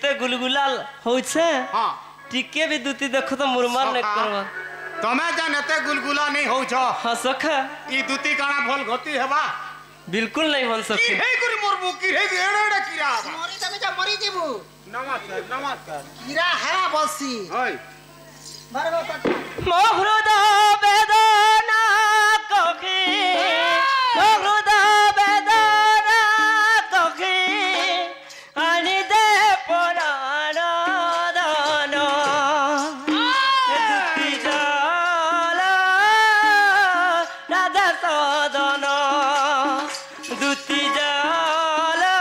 केते गुलगुला होइछे हां टिके भी दुती देखो तो मुरमान ने करवा तमे जान एते गुलगुला नहीं हो छ हां सखा ई दुती काना भल गति हेबा बिल्कुल नहीं भल सके की हे करी मोरबू की हे एड़े कीड़ा मरी तमे जा मरी जेबू नमस्कार कीड़ा हेरा बसी होय बरगो कटा मोहरुदा बेदना कखी मोहरुदा बेदना कखी आनी दे पुराण दान दुती जाला राधा सदन दुती जाला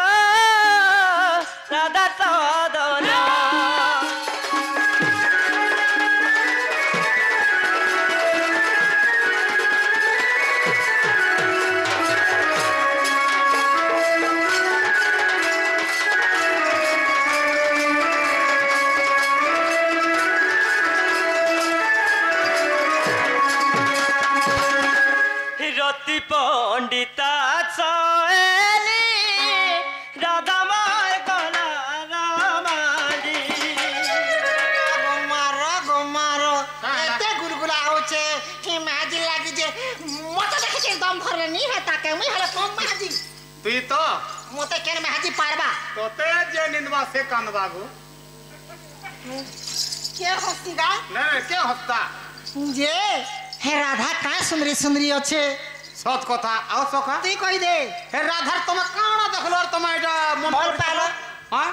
राधा सदन रति पंडिता चली राधा माय गला रामाली गोमारो एते गुलगुला होचे कि माजी लागी जे मते देखे जे दम भरले नी है ताके मुई हले कम माजी तुई तो मते केन माजी पारबा तोते जे निंदवा से कांदवा गो के हस्तीगा नहीं के हस्ता जे हे राधा का सुंदरी सुंदरी अच्छे सत कथा आओ सखा तुई कहि दे हे राधार तुम काना देखलो और तुम एटा मन भल पालो हां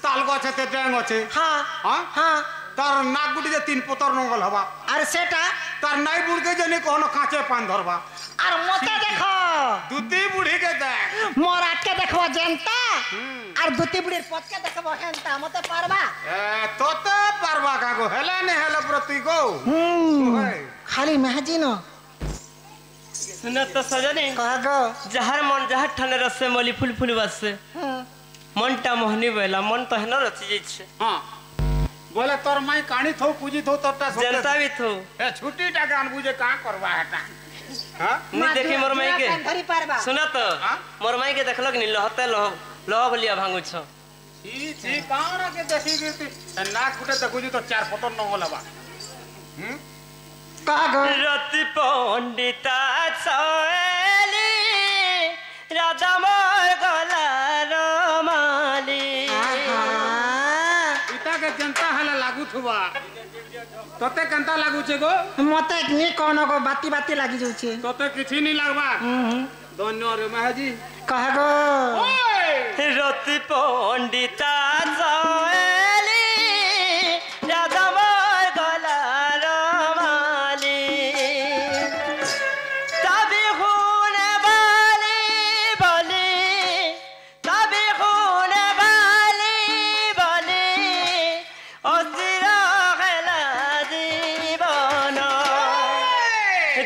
ताल गछ ते डेंग अछि हां हां हां तार नाक गुटी जे तीन पतर नंगल हवा अरे सेटा तार नाई बुड़ के जने कोनो काचे पान धरबा और मते देखो दुती बुढ़ी के देख मोरा के देखो जनता और दुती बुढ़ीर पत के देखबो हेंता मते पारबा ए तोते पारबा का गो हेले ने हेले प्रति गो खाली महाजी न सुना तो सजनी कह गो जहर मन जहर ठने रसे मली फूल फूल बससे मनटा मोहनी बेला मन तो हेन रची जाइ छे हां बोले तोर माई काणी थो पूजी थो तोटा जनता भी थो ए छुट्टी टा गान बुझे का करबा हेटा हां नी देखी मोर माई के धरी पारबा सुना तो मोर माई के देखलक नी लहते लह बलिया भांगु छ छी काना के देखी गिरती नाक गुटे देखुजी तो चार पतर नंगल हवा कह गो रति पंडिता चली राधा मोर गला रमाली इता के जनता हला लागू थुबा तोते कंता लागू छे गो मते नी कोनो गो बाती बाती लागी जाउ छे तोते किछि नी लागबा धन्य रे महाजी कह गो ओए रति पंडिता चली राधा मोर गला रमाली तभी खून बाली बली तभी खून बाली बली अस्थिर खेला जीवन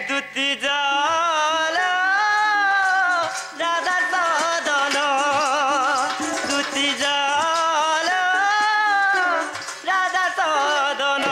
दुती जाला राधा सदन दुती जाला राधा सदन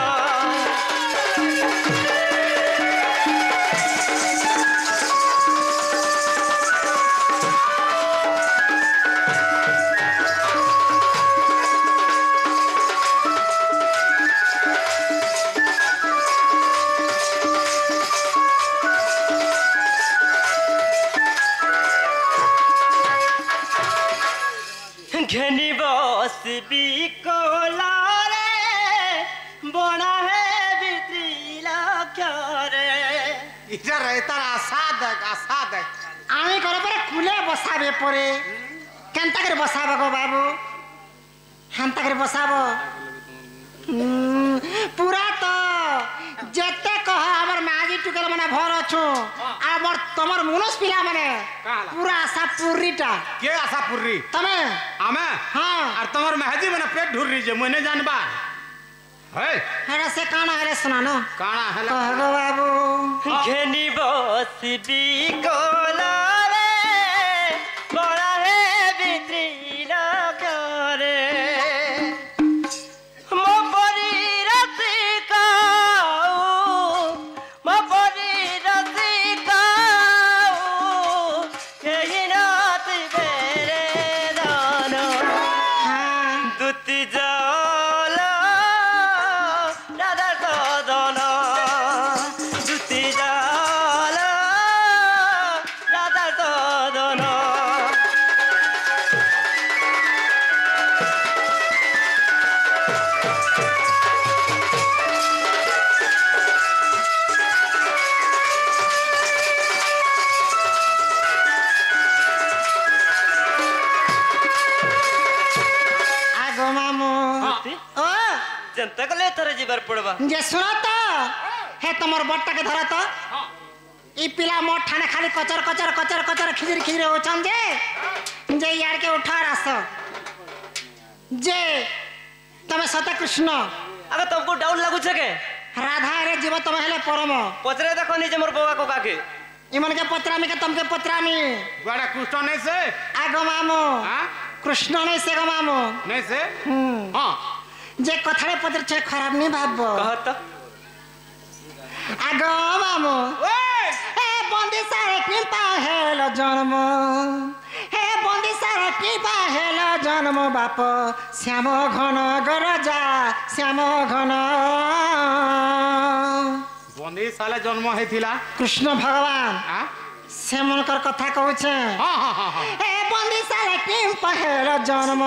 घनी बसबी कोलारे बना है बित्री लक्षरे इधर रहता आशा देख आमी करे पर कुले बसाबे परे केनता करे बसाबो गो बाबू हेनता करे बसाबो पूरा तो जेते कह हमर माजी टुकेल माने भर अछु हमर तमर मुनस पिला माने पूरा आशा पूरीटा के आशा पुर्री तमे आमे हां और तमर महजी मने पेट ढुर्री जे मने जानबा है हेरा से काना हेरे सुना न काना हला कह गो बाबू घनी बसबी कोलारे बना है बित्री लक्षरे दुती जा जनता कले थरे जीवर पड़बा जे सुनो तो हे तमर बट्टा के धरा तो ई पिला मोट ठाने खाली कचर कचर कचर कचर खिजरी खिजरी होचन जे यार के उठा रास जे तमे सत्य कृष्ण अगर तुमको डाउट लागू छे के राधा रे जीव तमे हेले परम पचरे देखो नीचे मोर बगा को काके इमन के पत्रामी के तुमके पत्रामी बड़ा कृष्ण नहीं से आगो मामो हाँ कृष्ण नहीं से गो मामो नहीं से हाँ जे कथारे पत्र छे खराब नहीं भाबो कहत आगो मामो ए बंदी सारे कृपा हेलो जन्म हे बंदी सारे कृपा हेलो जन्म बाप श्याम घन गरजा श्याम घन बंदी साले जन्म हेथिला कृष्ण भगवान हाँ से मनकर कथा कहूचे हाँ हाँ हाँ ए बंदी सारे कृपा हेलो जन्म